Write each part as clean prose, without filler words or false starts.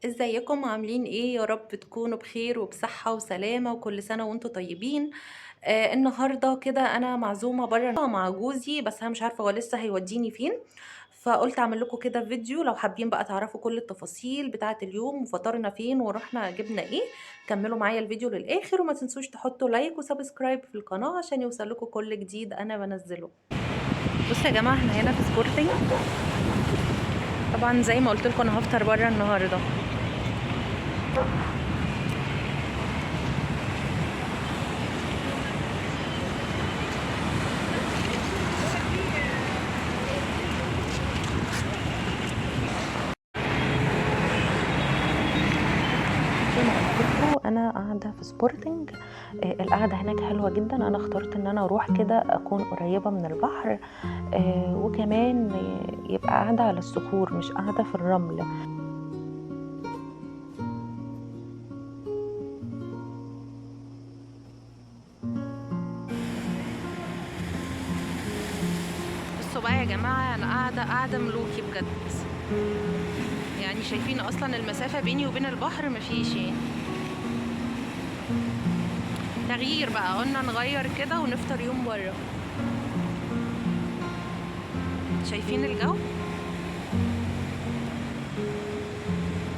ازيكم عاملين ايه؟ يا رب تكونوا بخير وبصحة وسلامة وكل سنة وانتم طيبين. النهاردة كده انا معزومة برا مع جوزي، بس انا مش عارفة هو لسه هيوديني فين. فقلت اعمل لكم كده فيديو لو حابين بقى تعرفوا كل التفاصيل بتاعة اليوم وفطرنا فين ورحنا جبنا ايه. كملوا معايا الفيديو للاخر وما تنسوش تحطوا لايك وسبسكرايب في القناة عشان يوصلكم كل جديد انا بنزله. بصوا يا جماعة، احنا هنا في سبورتنج. طبعا زي ما قلت لكم انا هفطر برا النهارده. زي ما قلت لكم انا قاعده في سبورتنج. القعده هناك حلوه جدا. انا اخترت ان انا اروح كده اكون قريبه من البحر. وكمان يبقى قاعده على الصخور مش قاعده في الرمل. بصوا بقى يا جماعه، انا قاعده ملوكي بجد. يعني شايفين اصلا المسافه بيني وبين البحر مفيش تغيير. بقى قلنا نغير كده ونفطر يوم بره. شايفين الجو،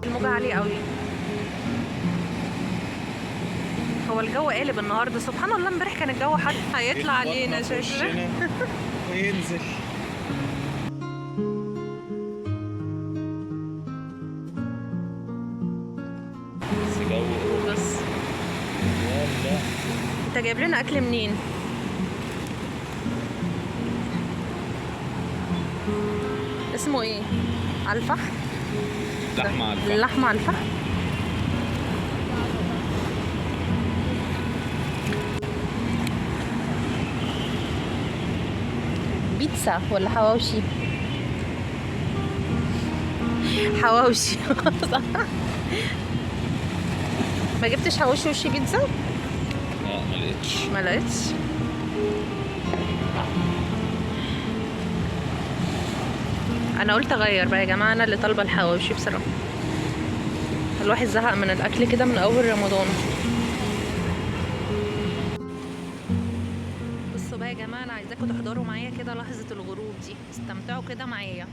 الموجة عالية قوي. هو الجو قالب النهارده، سبحان الله. امبارح كان الجو حر، هيطلع علينا شكله. وينزل. بس جو بس يلا. انت جايب لنا اكل منين؟ اسمه ايه؟ على الفحم. لحمة على الفحم. اللحمة على الفحم. بيتزا ولا حواوشي؟ حواوشي. صح. ما جبتش حواوشي وشي بيتزا؟ لا ما لقيتش. ما لقيتش. انا قلت اغير بقى يا جماعه، انا اللي طالبه الحواوشي بصراحه. الواحد زهق من الاكل كده من اول رمضان. بصوا بقى يا جماعه، انا عايزاكم تحضروا معايا كده لحظه الغروب دي، استمتعوا كده معايا.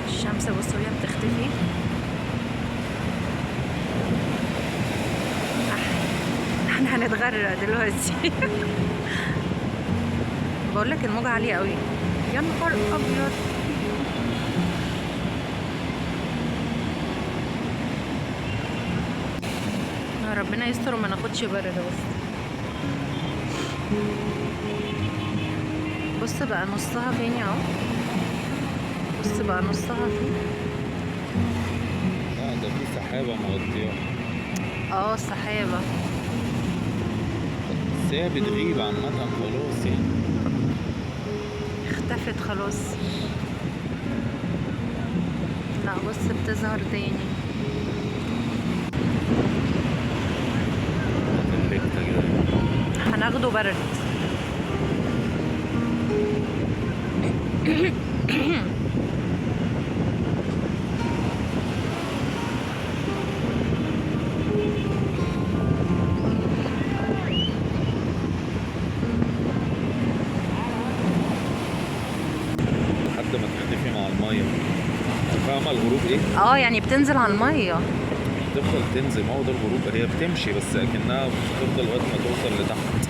الشمس بصوا هي بتختفي. احنا هنتغرق دلوقتي. بقول لك الموجة عالية قوي. يا نهار ابيض. يا ربنا يستر وما ناخدش برد. بص بقى نصها فين اهو. بص بقى نصها فين. لا ده في سحابة مغطياها. السحابة. بس هي بتغيب عامة خلاص يعني. اختفت خلاص. بص بتظهر تاني. الليكتة كده. هناخده برد. لحد ما تختفي مع المية. فاهمة الغروب ايه؟ يعني بتنزل على المية. تفضل تنزل، ما هو ده الغروب. هي بتمشي بس اكنها بتفضل لغاية ما توصل لتحت.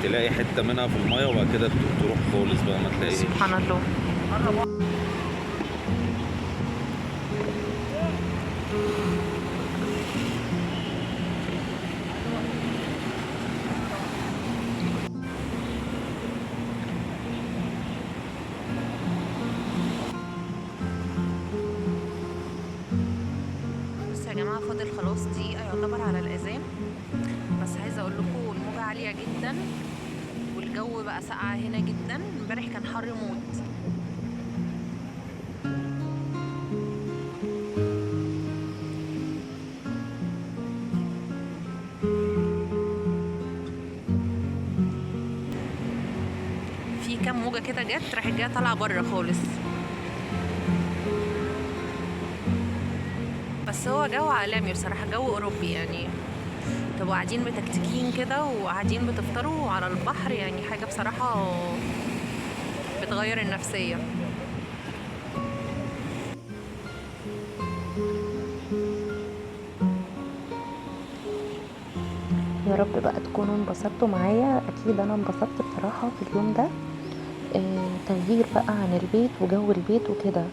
تلاقي حتة منها في المية وبعد كده تروح خالص بقى ما تلاقيهاش. سبحان الله. بصوا يا جماعة، فاضل خلاص دقيقة يعتبر على الأذان، بس عايزة أقول لكم الموجة عالية جدا والجو بقى ساقعة هنا جدا. امبارح كان حر موت. في كام موجة كده جت راحت جاية طالعة بره خالص. بس هو جو عالمي بصراحة، جو أوروبي يعني. تبقوا قاعدين متكتكين كده وقاعدين بتفطروا على البحر، يعني حاجة بصراحة بتغير النفسية. يا رب بقى تكونوا انبسطتوا معايا. اكيد انا انبسطت بصراحة في اليوم ده. تغيير بقى عن البيت وجو البيت وكده.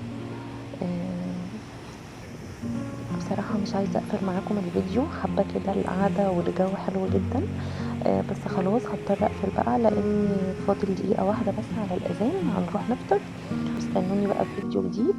بصراحة مش عايزة اقفل معاكم الفيديو، حابة كده القعدة والجو حلو جدا. بس خلاص هضطر اقفل بقى لان فاضل دقيقة واحدة بس على الاذان، هنروح نفطر. استنوني بقى في فيديو جديد.